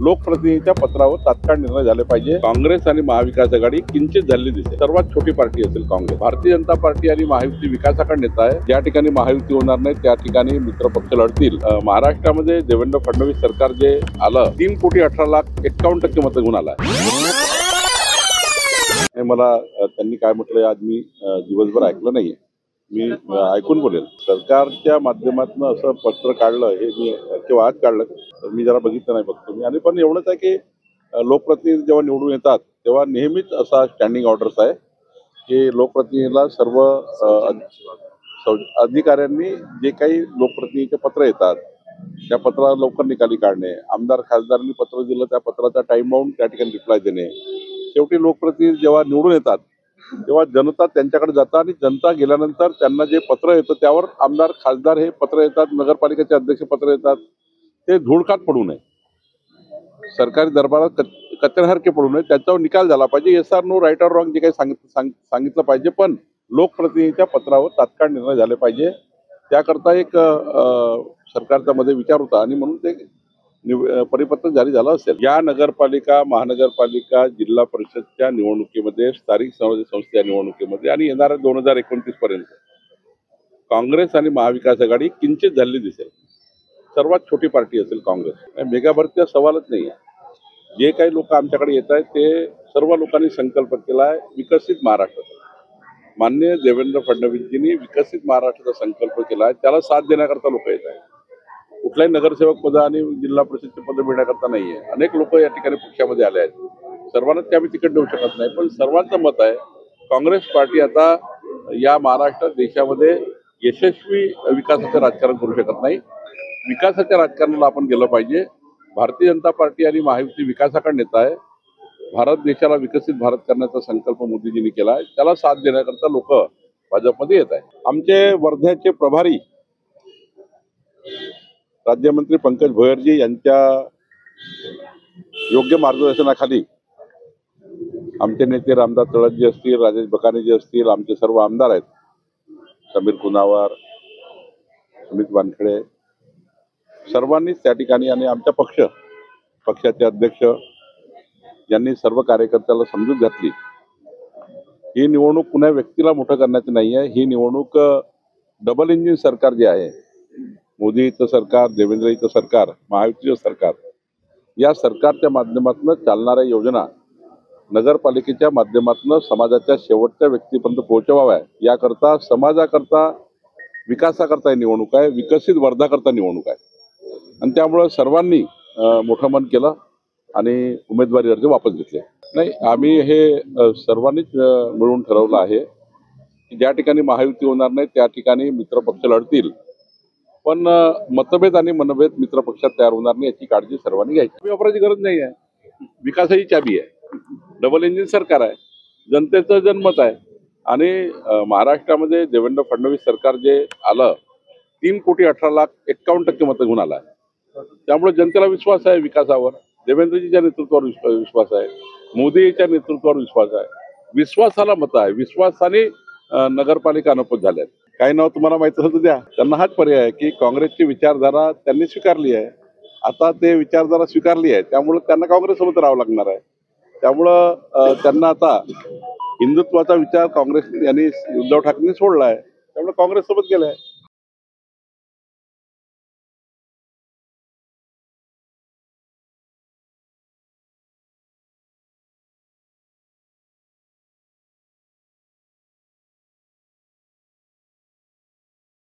लोकप्रतिनिधीच्या पत्रावर तात्काळ निर्णय झाले पाहिजे। काँग्रेस आणि महाविकास आघाडी किंचित झालेली दिसते। सर्वात छोटी पार्टी असेल काँग्रेस। भारतीय जनता पार्टी आणि महायुती विकासाकडे नेत आहे। ज्या ठिकाणी महायुती होणार नाही त्या ठिकाणी मित्रपक्ष लढतील। महाराष्ट्रामध्ये देवेंद्र फडणवीस सरकार जे आलं 3,18,51,00,000 मतं घेऊन आलं हे मला त्यांनी काय म्हटलं आज मी दिवसभर ऐकलं नाहीये। मी ऐकून बोलेल। सरकारच्या माध्यमातून असं पत्र काढलं हे मी केव्हा आज काढलं तर मी जरा बघितलं नाही बघतो मी। आणि पण एवढंच आहे की लोकप्रतिनिधी जेव्हा निवडून येतात तेव्हा नेहमीच असा स्टँडिंग ऑर्डर्स आहे की लोकप्रतिनिधीला सर्व अधिकाऱ्यांनी जे काही लोकप्रतिनिधीचे पत्र येतात त्या पत्राला लवकर निकाली काढणे, आमदार खासदारांनी पत्र दिलं त्या पत्राचा टाइम बाउंड त्या ठिकाणी रिप्लाय देणे। शेवटी लोकप्रतिनिधी जेव्हा निवडून येतात तेव्हा जनता त्यांच्याकडे जातात आणि जनता गेल्यानंतर त्यांना जे पत्र येतं त्यावर आमदार खासदार हे पत्र येतात, नगरपालिकेचे अध्यक्ष पत्र येतात, ते धूळखात पडू नये, सरकारी दरबारात कचऱ्यासारखे पडू नये, त्याच्यावर निकाल झाला पाहिजे। Yes or no, right or wrong जे काही सांगितलं पाहिजे, पण लोकप्रतिनिधीच्या पत्रावर तात्काळ निर्णय झाले पाहिजे। त्याकरता एक सरकारच्या मध्ये विचार होता आणि म्हणून ते परिपत्रक जारी झालं असेल। या नगरपालिका, महानगरपालिका, जिल्हा परिषदच्या निवडणुकीमध्ये, स्थानिक स्वराज्य संस्थेच्या निवडणुकीमध्ये आणि येणाऱ्या 2029 पर्यंत काँग्रेस आणि महाविकास आघाडी किंचित झालेली दिसेल। सर्वात छोटी पार्टी असेल काँग्रेस। मेगा भरतीचा सवालच नाही आहे। जे काही लोक आमच्याकडे येत आहेत ते सर्व लोकांनी संकल्प केला आहे विकसित महाराष्ट्र। माननीय देवेंद्र फडणवीसजींनी विकसित महाराष्ट्राचा संकल्प केला आहे, त्याला साथ देण्याकरता लोक येत आहेत। कुठल्याही नगरसेवक पद आणि जिल्हा परिषदचे पद मिळण्याकरता नाहीये। अनेक लोक या ठिकाणी पक्षामध्ये आले आहेत। सर्वांनाच ते आम्ही तिकीट देऊ शकत नाही, पण सर्वांचं मत आहे काँग्रेस पार्टी आता या महाराष्ट्र देशामध्ये यशस्वी विकासाचं राजकारण करू शकत नाही। विकासाच्या राजकारणाला आपण गेलं पाहिजे। भारतीय जनता पार्टी आणि महायुती विकासाकडे नेत आहे। भारत देशाला विकसित भारत करण्याचा संकल्प मोदीजींनी केला आहे, त्याला साथ देण्याकरता लोक भाजपमध्ये येत आहेत। आमचे वर्ध्याचे प्रभारी राज्यमंत्री पंकज भोयरजी यांच्या योग्य मार्गदर्शनाखाली आमचे नेते रामदास तळसजी असतील, राजेश बकानीजी असतील, आमचे सर्व आमदार आहेत, समीर कुनावर, सुमित वानखेडे, सर्वांनीच त्या ठिकाणी आणि आमच्या पक्षाचे अध्यक्ष यांनी सर्व कार्यकर्त्याला समजूत घातली। ही निवडणूक कुणा व्यक्तीला मोठं करण्याची नाही आहे। ही निवडणूक डबल इंजिन सरकार जे आहे, मोदीचं सरकार, देवेंद्रजीचं सरकार, महायुतीचं सरकार, या सरकारच्या माध्यमातून चालणाऱ्या योजना नगरपालिकेच्या माध्यमातून समाजाच्या शेवटच्या व्यक्तीपर्यंत पोहोचवाव्या याकरता, समाजाकरता, विकासाकरता ही निवडणूक आहे, विकसित वर्धाकरता निवडणूक आहे। आणि त्यामुळे सर्वांनी मोठं मन केलं आणि उमेदवारी अर्ज वापस घेतले। नाही, आम्ही हे सर्वांनीच मिळून ठरवलं आहे की ज्या ठिकाणी महायुती होणार नाही त्या ठिकाणी मित्रपक्ष लढतील, पण मतभेद आणि मनभेद मित्रपक्षात तयार होणार नाही याची काळजी सर्वांनी घ्यायची। वापरायची गरज नाही आहे। विकासाची चाबी आहे। डबल इंजिन सरकार आहे, जनतेचं जनमत आहे आणि महाराष्ट्रामध्ये देवेंद्र फडणवीस सरकार जे आलं 3,18,51,00,000 मतं घेऊन आलं आहे। त्यामुळे जनतेला विश्वास आहे विकासावर, देवेंद्रजीच्या नेतृत्वावर विश्वास आहे, मोदीच्या नेतृत्वावर विश्वास आहे। विश्वासाला मतं आहे, विश्वासाने नगरपालिका अनपत झाल्या आहेत। काही नाव तुम्हाला माहित असेल तर द्या। त्यांना हाच पर्याय आहे की काँग्रेसची विचारधारा त्यांनी स्वीकारली आहे, आता ते विचारधारा स्वीकारली आहे, त्यामुळे त्यांना काँग्रेससोबत राहावं लागणार आहे। त्यामुळं त्यांना आता हिंदुत्वाचा विचार काँग्रेस यांनी, उद्धव ठाकरेंनी सोडला आहे, त्यामुळे काँग्रेससोबत गेलाय।